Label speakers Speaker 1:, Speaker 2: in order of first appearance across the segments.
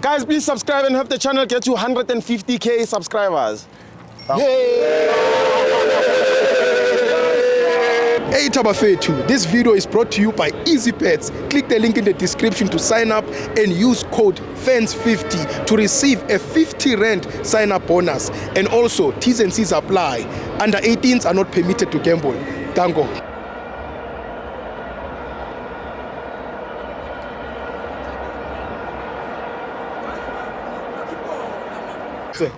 Speaker 1: Guys, please subscribe and help the channel get to 150k subscribers.
Speaker 2: Hey Tabafetu, this video is brought to you by EasyPets. Click the link in the description to sign up and use code FANS50 to receive a 50 Rand sign up bonus. And also, T's and C's apply. Under 18s are not permitted to gamble. Dango.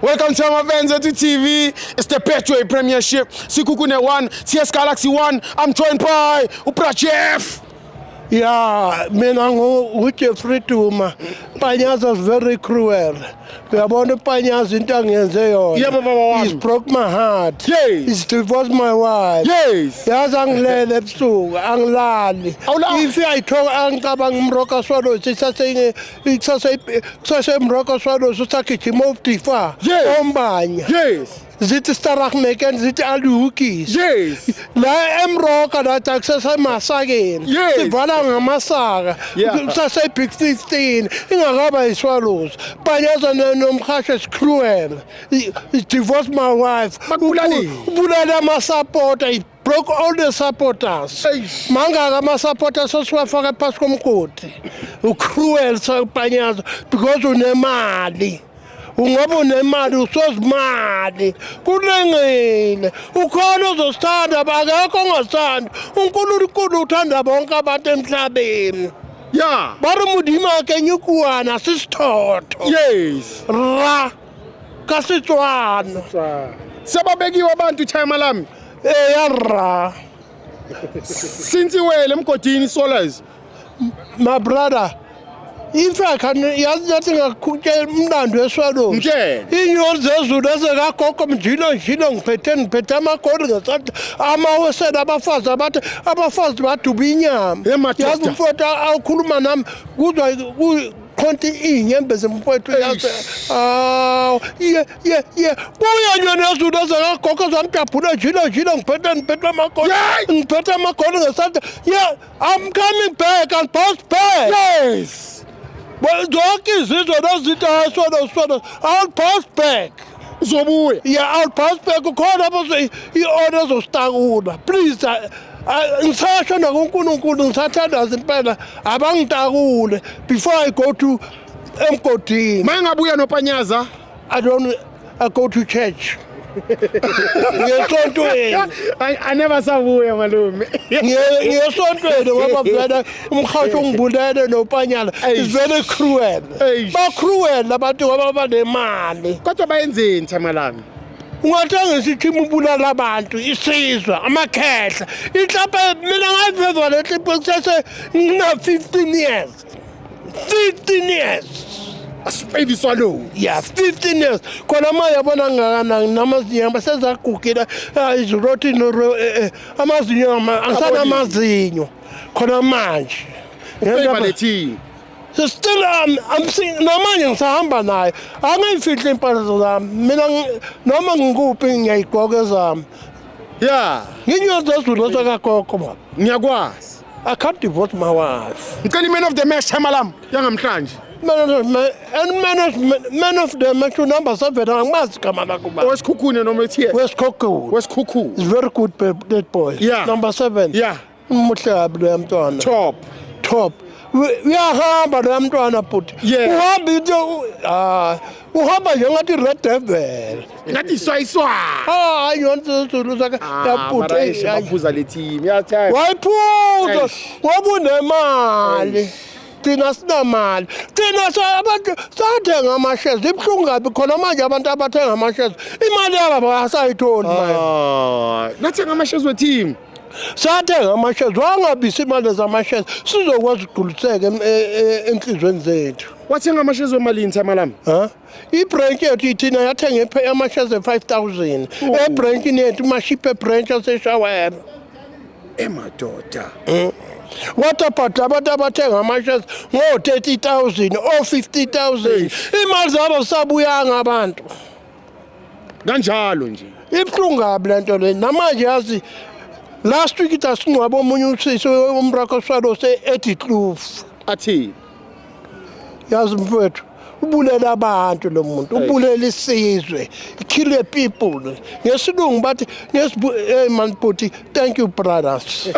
Speaker 1: Welcome to our fans at TV. It's the Betway Premiership. Sikukune 1, CS Galaxy 1. I'm joined by Uprachef.
Speaker 3: Yeah, mina nguJeffrey Duma. Panyaza is very cruel. Uyabona uPanyaza into angenze yona.
Speaker 1: Yeah, baba wami.
Speaker 3: He broke my heart.
Speaker 1: Yes.
Speaker 3: He's divorced my wife.
Speaker 1: Yes.
Speaker 3: Yazi angilele ebusuku, angilali.
Speaker 1: Awulali.
Speaker 3: If I talk angicabanga umroka swallows, kusase umroka swallows usagijima udifa.
Speaker 1: Yes.
Speaker 3: Ombanya.
Speaker 1: Yes.
Speaker 3: Zithi Starachmeken, zithi Aluhukis.
Speaker 1: Yes.
Speaker 3: La emroka that access masakeni.
Speaker 1: Yes.
Speaker 3: Sivala ngamasaka.
Speaker 1: Yeah.
Speaker 3: Kusase Big 15 ingakaba iswallows. Panyaza nomkhasha is cruel. He divorced my wife.
Speaker 1: Bakubulali.
Speaker 3: Ubulala ama supporter. He broke all the supporters.
Speaker 1: Eish.
Speaker 3: Mangaka ama supporters osiwafaka phansi komgodi. Ucruel so Panyaza because unemali. Ungabe unemali usozimali kulengile ukhona uzosithanda akekho ongasithanda uNkulunkulu uthanda bonke abantu emhlabeni
Speaker 1: Yeah.
Speaker 3: bari modimo ke nyukuana sisithotho
Speaker 1: Yes.
Speaker 3: ra ka Setswana
Speaker 1: Sebabekiwe abantu time lami.
Speaker 3: ya ra
Speaker 1: Since iwele emgodini Solas.
Speaker 3: my brother if I can yazi nathi ngakukutshela umlando weswalo
Speaker 1: Mtshela.
Speaker 3: inyoni zezulu ezekagogo mjilo ngiphethe amagoli ngesandla amawesela abafazi baduba inyama
Speaker 1: Madoda.
Speaker 3: yazi mfowethu awukhuluma nami kuzwa khonti inyembe zemfowethu yazi kuya nyoni yezulu ezekagogo zamjabhula jilo ngiphethe amagoli ngiphethe amagoli ngesandla yeah I'm coming back and bounce back.
Speaker 1: Yes.
Speaker 3: Zonke izizwe nezinto ayisona I'll pass back.
Speaker 1: Uzobuya.
Speaker 3: Yeah, I'll pass back. Ukhona i-order zositakula. Please, ngisasho nakuNkulunkulu ngisathandaza impela abangitakule before I go to emgodini.
Speaker 1: Mangabuya noPanyaza.
Speaker 3: I go to church. Ngiyesontweni.
Speaker 1: I never sabuya malume.
Speaker 3: Ngiyesontweni ngoba vele umkhasho ungibulele noPanyala is very cruel. Ba cruel abantu ngoba banemali.
Speaker 1: Kodwa bayenzeni time lami?
Speaker 3: Ungathengisa ichimu ubulala abantu isizwe amakhehla. Inhlapha mina ngayivezwa le clip kusase ngina 15 years. 15 years.
Speaker 1: Asipedi swallow.
Speaker 3: Yeah, 15 years. Khona manje yabona ngakana namazinyo basezagugela izuroti amazinyo angisana amazinyo. Khona manje.
Speaker 1: Ngeke team.
Speaker 3: So still I'm seeing namanje ngisahamba naye. Angayifihli impahla zami. Mina noma ngikuphi ngiyayigqoka ezami.
Speaker 1: Yeah.
Speaker 3: Nginyoza zulu zakagogo ma.
Speaker 1: Ngiyakwazi.
Speaker 3: I can't divorce my wife.
Speaker 1: Ngicela man of the match time lami yangamhlanje.
Speaker 3: Man of the match number 7 angimazi igama lakho ba.
Speaker 1: Wesikhukhune noma ethi.
Speaker 3: Wesikhokhulu.
Speaker 1: Wesikhukhu.
Speaker 3: It's very good that boy.
Speaker 1: Yeah.
Speaker 3: Number 7.
Speaker 1: Yeah.
Speaker 3: Umuhle kabi lo mntwana.
Speaker 1: Top.
Speaker 3: Uyahamba lo mntwana but
Speaker 1: Yeah.
Speaker 3: uhamba into uhamba njengathi red devil.
Speaker 1: Ngathi swayiswa.
Speaker 3: Yonke izulu zaka yaputhe.
Speaker 1: Baphuza le team. Yathaya.
Speaker 3: Wayiphuza ngoba unemali. Thina sinamali. Thina abantu sathenga ama-shares. Ibhlungu kabi khona manje abantu abathenga ama-shares. Imali yabo asayitholi manje.
Speaker 1: Nathenga ama-shares we-team.
Speaker 3: Sathenga ama-shares. Wangabisi imali zama-shares. Sizokwazi ukugculiseka enhlizweni zethu.
Speaker 1: Wathenga ama-shares wemalini time lami?
Speaker 3: I-branch yethu thina yathenga ama-shares e-5,000. Ebranchini yethu mashiphe branch aseshawela.
Speaker 1: Emadoda.
Speaker 3: What about abantu abathenga ama-shares ngo-30,000 or 50,000? Imali zabo sabuyanga abantu.
Speaker 1: Kanjalo nje.
Speaker 3: Ibhlungu kabi le nto le. Namanje yazi last week sasingcwaba omunye usisi umrakho swalo se-Edith Kloof.
Speaker 1: Athi
Speaker 3: Yazi mfowethu ubulela abantu lo muntu ubulela isizwe kill the people ngesilungu bathi hey man Puti thank you brothers